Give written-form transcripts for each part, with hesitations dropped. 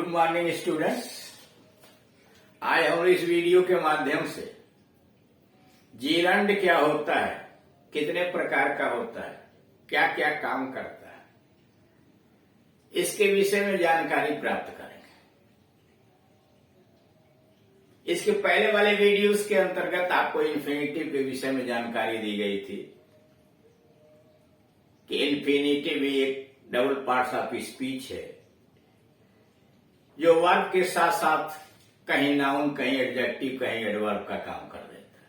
Good morning students. आज हम इस वीडियो के माध्यम से जीरंड क्या होता है, कितने प्रकार का होता है, क्या क्या काम करता है, इसके विषय में जानकारी प्राप्त करेंगे। इसके पहले वाले वीडियोस के अंतर्गत आपको इन्फिनिटिव के विषय में जानकारी दी गई थी कि इन्फिनिटिव एक डबल पार्ट्स ऑफ स्पीच है जो वर्ब के साथ साथ कहीं नाउन, कहीं एडजेक्टिव, कहीं एडवर्ब का काम कर देता है।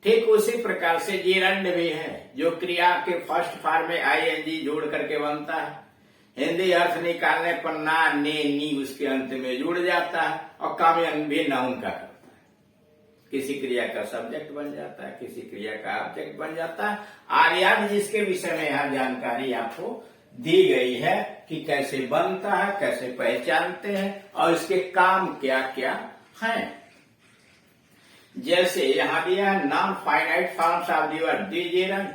ठीक उसी प्रकार से जीरंड भी है जो क्रिया के फर्स्ट फॉर्म में आईएनजी जोड़ करके बनता है। हिंदी अर्थ निकालने पर ना, ने, नी उसके अंत में जुड़ जाता है और काम भी नाउन का करता है। किसी क्रिया का सब्जेक्ट बन जाता है, किसी क्रिया का ऑब्जेक्ट बन जाता है। आर्याद जिसके विषय में यहां जानकारी आपको दी गई है कि कैसे बनता है, कैसे पहचानते हैं और इसके काम क्या क्या हैं। जैसे यहां दिया है non finite forms of the verb the gerund.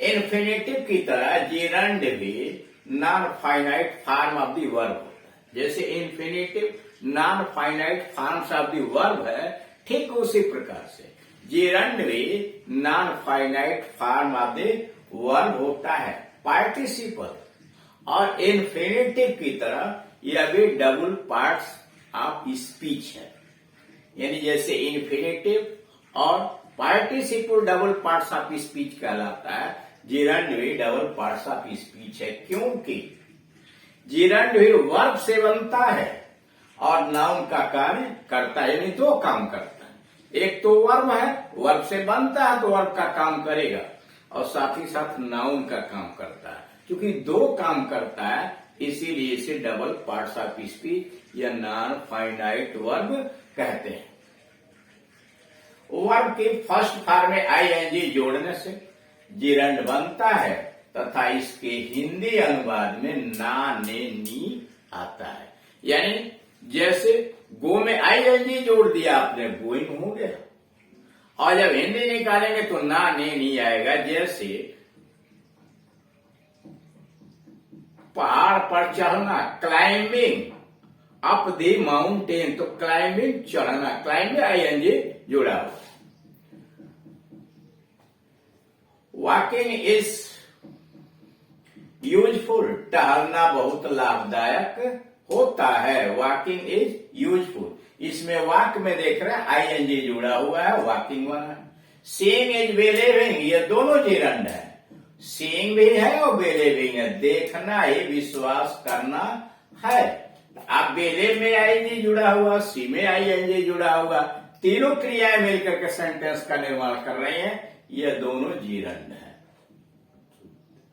Infinitive की तरह जीरंड भी non finite form of the verb होता है। जैसे infinitive non finite forms of the verb है, ठीक उसी प्रकार से जीरंड भी non finite form of the verb होता है, पार्टिसिपल। और इन्फिनिटिव की तरह यह भी डबल पार्ट्स ऑफ स्पीच है। यानी जैसे इन्फिनिटिव और participle double parts of speech कहलाता है, जीरंड भी डबल पार्ट्स ऑफ स्पीच है, क्योंकि जीरंड भी वर्ब से बनता है और नाउन का कार्य करता है। यानी दो काम करता है, एक तो वर्ब है, वर्ब से बनता है तो वर्ब का काम करेगा और साथ ही साथ नाउन का काम करता है। क्योंकि दो काम करता है इसीलिए इसे डबल पार्ट्स ऑफ स्पीच या नॉन फाइनाइट वर्ब कहते हैं। वर्ब के फर्स्ट फॉर्म में आईएनजी जोड़ने से जीरंड बनता है तथा इसके हिंदी अनुवाद में ना, ने, नी आता है। यानी जैसे गो में आईएनजी जोड़ दिया आपने, गोइंग हो गया। और जब हिंदी निकालेंगे तो ना, ने, नी आएगा। जैसे पहाड़ पर चढ़ना, क्लाइंबिंग अप द माउंटेन, तो क्लाइंबिंग चढ़ना, क्लाइंबिंग आईएनजी जुड़ा हुआ। वॉकिंग इज यूजफुल, टहलना बहुत लाभदायक होता है। वॉकिंग इज यूजफुल, इसमें वॉक में देख रहे हैं आईएनजी जुड़ा हुआ है, वॉकिंग वाला। सीइंग इज बिलीविंग, ये दोनों जीरंड है। सीइंग भी है और बिलीविंग है, देखना ही विश्वास करना है। आप बिलीव में आईएनजी जुड़ा हुआ, सी में आईएनजी जुड़ा हुआ, तीनों क्रियाएं मिलकर के सेंटेंस का निर्माण कर रही हैं। ये दोनों जीरंड है।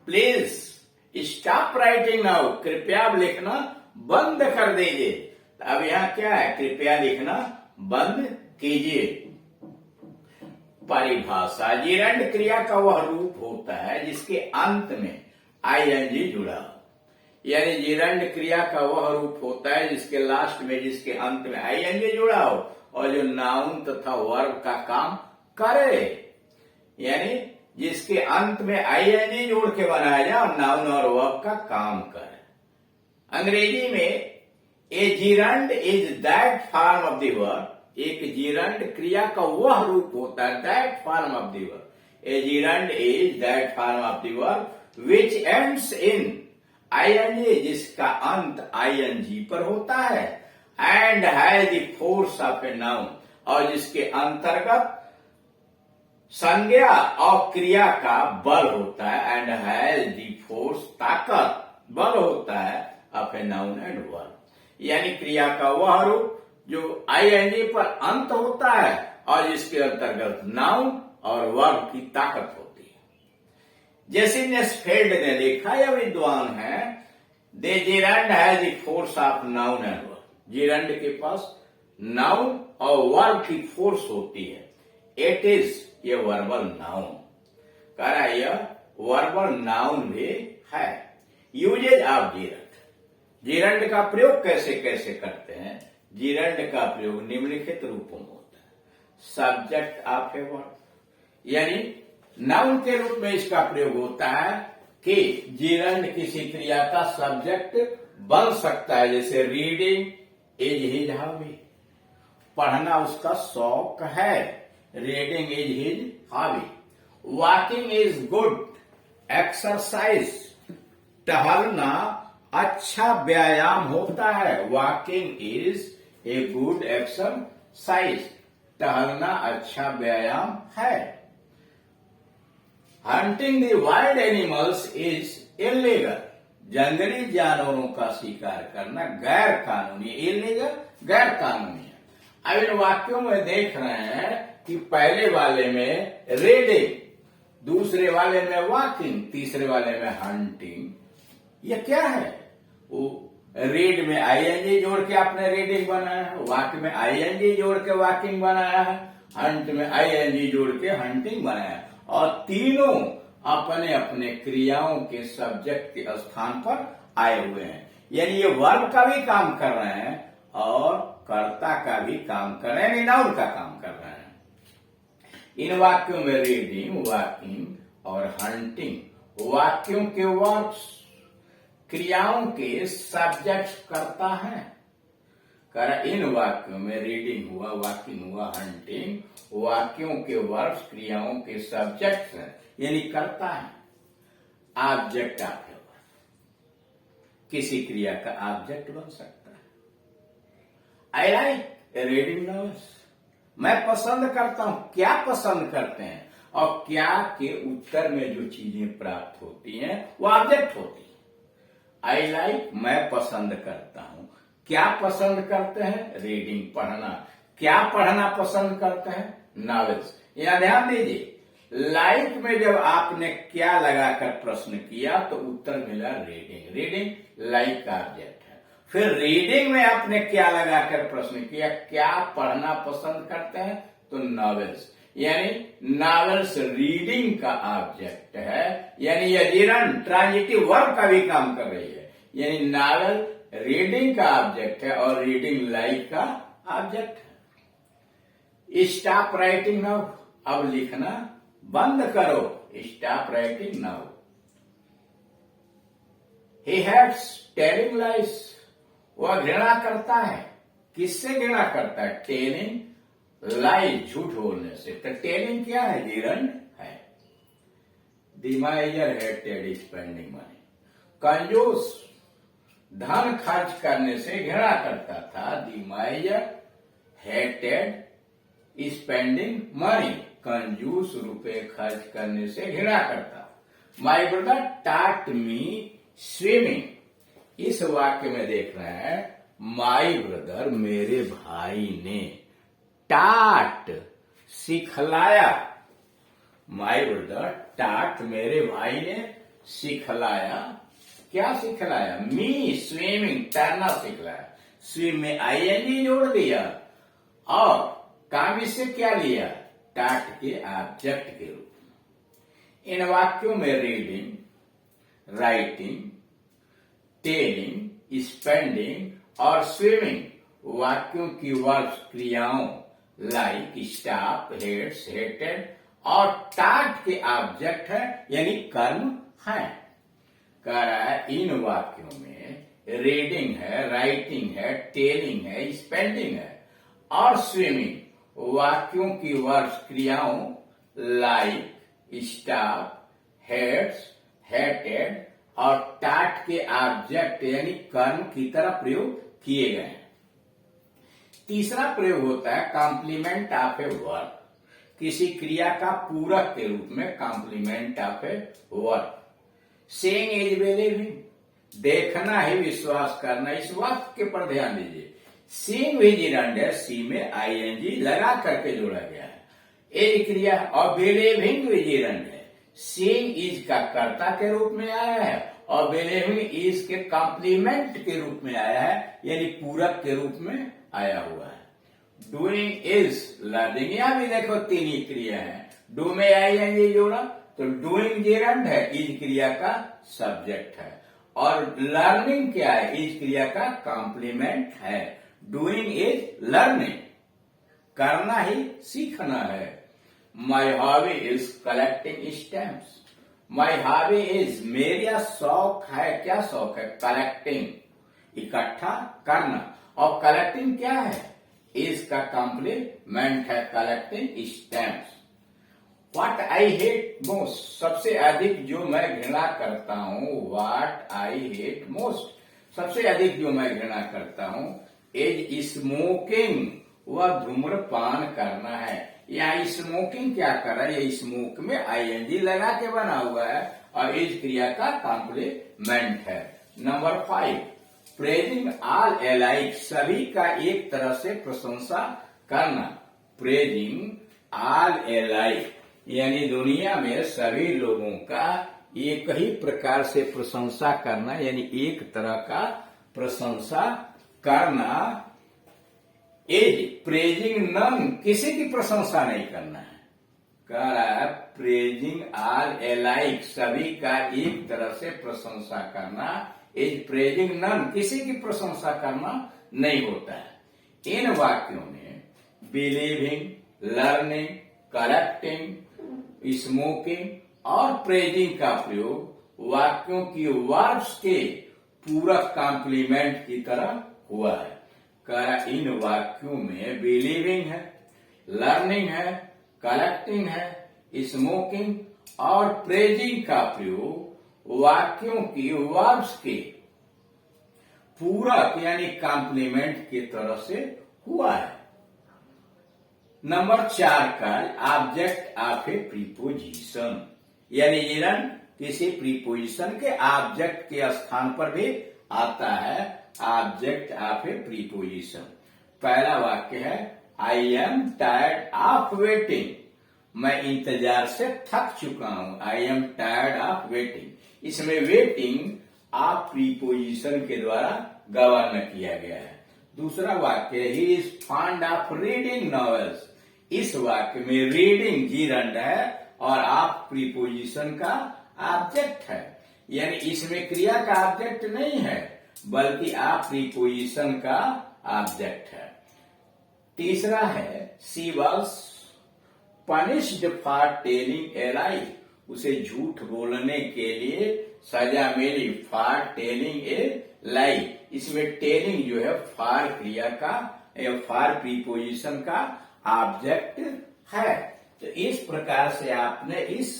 प्लीज स्टॉप राइटिंग नाउ, कृपया अब लिखना बंद कर दीजिए। अब यहां क्या है, कृपया लिखना बंद कीजिए। परिभाषा, जीरंड क्रिया का वह रूप होता है जिसके अंत में आईएनजी जुड़ा हो। यानी जीरंड क्रिया का वह रूप होता है जिसके लास्ट में, जिसके अंत में आईएनजी जुड़ा हो और जो नाउन तथा वर्ब का काम करे। यानी जिसके अंत में आईएनजी जोड़ के बनाया जाए और नाउन और वर्ब का काम करे। अंग्रेजी में a gerund is that form of the verb, एक जीरंड क्रिया का वह रूप होता है, that form of the verb. A gerund is that form of the verb which ends in I N G, जिसका अंत आईएनजी पर होता है, and has the force of a noun, और जिसके अंतर्गत संज्ञा और क्रिया का बल होता है, एंड हैज द फोर्स, ताकत, बल होता है of a noun and verb. यानी क्रिया का वह रूप जो आईएनजी पर अंत होता है और जिसके अंतर्गत नाउन और वर्ब की ताकत होती है। जैसे नेस्फेल्ड ने लिखा, यह विद्वान है, they gerund has the force of noun and verb, gerund के पास नाउन और वर्ब की फोर्स होती है। इट इज ये वर्बल नाउन, कह रहा है यह वर्बल नाउन भी है। यूजेज ऑफ जीरंड, जीरंड का प्रयोग कैसे कैसे करते हैं। जीरंड का प्रयोग निम्नलिखित रूपों में होता है। सब्जेक्ट ऑफ ए वर्ब, यानी नाउन के रूप में इसका प्रयोग होता है कि जीरंड किसी क्रिया का सब्जेक्ट बन सकता है, जैसे रीडिंग इज हिज हॉबी, पढ़ना उसका शौक है, reading is his hobby. Walking is good exercise, टहलना अच्छा व्यायाम होता है, walking is a good exercise, टहलना अच्छा व्यायाम है। Hunting the wild animals is illegal, जंगली जानवरों का शिकार करना गैर कानूनी, इलीगल गैर कानूनी है। अब इन वाक्यों में देख रहे हैं कि पहले वाले में रीडिंग, दूसरे वाले में वॉकिंग, तीसरे वाले में हंटिंग। ये क्या है? वो रीड में आईएनजी जोड़ के आपने रीडिंग बनाया है, वॉक में आईएनजी जोड़ के वॉकिंग बनाया है, हंट में आईएनजी जोड़ के हंटिंग बनाया है, और तीनों अपने अपने क्रियाओं के सब्जेक्ट के स्थान पर आए हुए हैं। यानी ये वर्ब का भी काम कर रहे हैं और कर्ता का भी काम कर रहे हैं, नाउन का काम कर रहे हैं। इन वाक्यों में रीडिंग, वॉकिंग और हंटिंग वाक्यों के वर्ब्स, क्रियाओं के सब्जेक्ट करता है। इन वाक्यों में रीडिंग हुआ, वॉकिंग हुआ, हंटिंग वाक्यों के वर्ब्स, क्रियाओं के सब्जेक्ट हैं, यानी करता है। ऑब्जेक्ट ऑफ ए वर्ब, किसी क्रिया का ऑब्जेक्ट बन सकता है। आई लाइक रीडिंग नॉवेल्स, मैं पसंद करता हूं। क्या पसंद करते हैं? और क्या के उत्तर में जो चीजें प्राप्त होती हैं वो ऑब्जेक्ट होती है। आई लाइक, मैं पसंद करता हूं। क्या पसंद करते हैं? रीडिंग, पढ़ना। क्या पढ़ना पसंद करते हैं? नॉवेल्स। यहां ध्यान दीजिए, लाइक में जब आपने क्या लगाकर प्रश्न किया तो उत्तर मिला रीडिंग, रीडिंग लाइक का ऑब्जेक्ट है। फिर रीडिंग में आपने क्या लगाकर प्रश्न किया, क्या पढ़ना पसंद करते हैं, तो नॉवेल्स, यानी नॉवेल्स रीडिंग का ऑब्जेक्ट है। यानी यह जिरन ट्रांजिटिव वर्ब का भी काम कर रही है, यानी नॉवेल रीडिंग का ऑब्जेक्ट है और रीडिंग लाइक का ऑब्जेक्ट है। स्टॉप राइटिंग नाउ, अब लिखना बंद करो। Stop writing now. He hates telling lies, वह घृणा करता है। किससे घृणा करता है? टेलिंग लाइज, झूठ बोलने से। तो टेलिंग क्या है? जिरंड है। द माइजर हेटेड स्पेंडिंग मनी, कंजूस धन खर्च करने से घृणा करता था। द माइजर हेटेड स्पेंडिंग मनी, कंजूस रुपए खर्च करने से घृणा करता। माई ब्रदर टाट मी स्विमिंग, इस वाक्य में देख रहे हैं माई ब्रदर, मेरे भाई ने, टाट सिखलाया। माई ब्रदर टाट, मेरे भाई ने सिखलाया। क्या सिखलाया? मी स्विमिंग, तैरना सिखलाया। स्विम में आईएनजी जोड़ दिया और काम इससे क्या लिया? टाट के ऑब्जेक्ट के रूप में। इन वाक्यों में रीडिंग, राइटिंग, टेलिंग, स्पेंडिंग और स्विमिंग वाक्यों की वर्ब्स, क्रियाओं लाइक, स्टॉप, हेट्स, हेटेड और टाट के ऑब्जेक्ट है, यानी कर्म है। कह रहा है इन वाक्यों में रीडिंग है, राइटिंग है, टेलिंग है, स्पेंडिंग है और स्विमिंग वाक्यों की वर्ब्स, क्रियाओं लाइक, स्टॉप, हेट्स, हेटेड और टाट के ऑब्जेक्ट यानी कर्म की तरह प्रयोग किए गए हैं। तीसरा प्रयोग होता है कॉम्प्लीमेंट ऑफ ए वर्ब, किसी क्रिया का पूरक के रूप में complement of a verb. Seeing is believing, देखना ही विश्वास करना। इस वाक्य पर ध्यान दीजिए, सीइंग भी जिरंड है, सी में आईएनजी लगा करके जोड़ा गया है। एज क्रिया और बिलीविंग भी जिरंड है। सीइंग इज का कर्ता के रूप में आया है और बिलीविंग इज के कॉम्प्लीमेंट के रूप में आया है, यानी पूरक के रूप में आया हुआ है। डूइंग इज लर्निंग, यहां भी देखो तीन ही क्रिया है। डू में आईएनजी जोड़ा तो डूइंग जिरंड है, इज क्रिया का सब्जेक्ट है और लर्निंग क्या है? इज क्रिया का कॉम्प्लीमेंट है। डूइंग इज लर्निंग, करना ही सीखना है। My hobby is collecting stamps. My hobby is, मेरा शौक है, क्या शौक है? कलेक्टिंग इकट्ठा करना। और कलेक्टिंग क्या है? इज का कॉम्प्लीमेंट है collecting stamps. What I hate most, सबसे अधिक जो मैं घृणा करता हूं। व्हाट आई हेट मोस्ट, सबसे अधिक जो मैं घृणा करता हूं। इज स्मोकिंग, वह धूम्रपान करना है। यहाँ स्मोकिंग क्या कर रहा है? ये स्मोक में आईएनजी लगा के बना हुआ है और इज क्रिया का कॉम्प्लीमेंट है। नंबर 5, प्रेजिंग ऑल एलाइक, सभी का एक तरह से प्रशंसा करना। प्रेजिंग ऑल एलाइक यानी दुनिया में सभी लोगों का एक ही प्रकार से प्रशंसा करना, यानी एक तरह का प्रशंसा करना। एज प्रेजिंग नन, किसी की प्रशंसा नहीं करना है। कह रहा है प्रेजिंग ऑल एलाइक, सभी का एक तरह से प्रशंसा करना। एज प्रेजिंग नन, किसी की प्रशंसा करना नहीं होता है। इन वाक्यों में बिलीविंग, लर्निंग, करेक्टिंग, स्मोकिंग और प्रेजिंग का प्रयोग वाक्यों की वर्ब्स के पूरक कॉम्प्लीमेंट की तरह हुआ है। इन वाक्यों में बिलीविंग है, लर्निंग है, कलेक्टिंग है, स्मोकिंग और प्रेजिंग का प्रयोग वाक्यों की वर्ब्स के पूरक यानी कॉम्प्लीमेंट की तरह से हुआ है। नंबर 4 का ऑब्जेक्ट ऑफ ए प्रीपोजिशन, यानी जिरन किसी प्रीपोजिशन के ऑब्जेक्ट के स्थान पर भी आता है। ऑब्जेक्ट ऑफ ए प्रीपोजिशन, पहला वाक्य है I am tired of waiting, मैं इंतजार से थक चुका हूं। I am tired of waiting, इसमें वेटिंग आप प्रीपोजिशन के द्वारा गवर्न किया गया है। दूसरा वाक्य he is fond of reading novels, इस वाक्य में रीडिंग जीरंड है और आप प्रीपोजिशन का ऑब्जेक्ट है, यानी इसमें क्रिया का ऑब्जेक्ट नहीं है बल्कि आप प्रीपोजिशन का ऑब्जेक्ट है। तीसरा है she was punished for telling a lie, उसे झूठ बोलने के लिए सजा मिली। फॉर टेलिंग ए लाई, इसमें टेलिंग जो है फॉर क्रिया का या फॉर प्रीपोजिशन का ऑब्जेक्ट है। तो इस प्रकार से आपने इस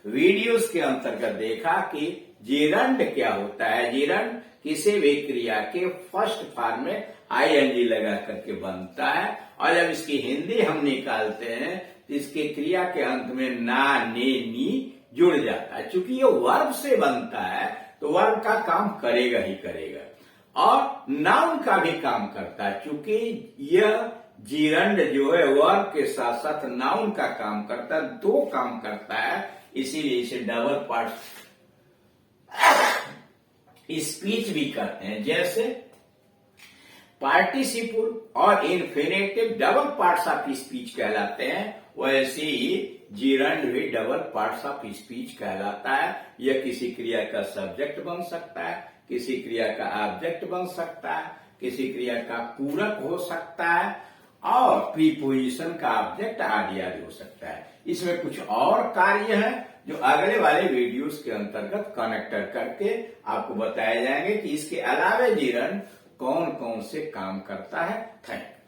वीडियोस के अंतर्गत देखा कि जीरंड क्या होता है। जीरंड किसी भी क्रिया के फर्स्ट फॉर्म में आईएनजी लगा करके बनता है और जब इसकी हिंदी हम निकालते हैं तो इसके क्रिया के अंत में ना, ने, नी जुड़ जाता है। चूंकि ये वर्ब से बनता है तो वर्ब का काम करेगा ही करेगा और नाउन का भी काम करता है। चूंकि यह जीरंड जो है वर्ब के साथ साथ नाउन का काम करता है, दो काम करता है, इसीलिए इसे डबल पार्ट स्पीच भी कहते हैं। जैसे पार्टिसिपल और infinitive double parts of speech कहलाते हैं, वैसे ही जीरंड भी डबल पार्ट्स ऑफ स्पीच कहलाता है। यह किसी क्रिया का सब्जेक्ट बन सकता है, किसी क्रिया का ऑब्जेक्ट बन सकता है, किसी क्रिया का पूरक हो सकता है और प्रीपोजिशन का ऑब्जेक्ट आदि हो सकता है। इसमें कुछ और कार्य है जो अगले वाले वीडियोस के अंतर्गत कनेक्टर करके आपको बताए जाएंगे कि इसके अलावा जीरंड कौन कौन से काम करता है। Thank you.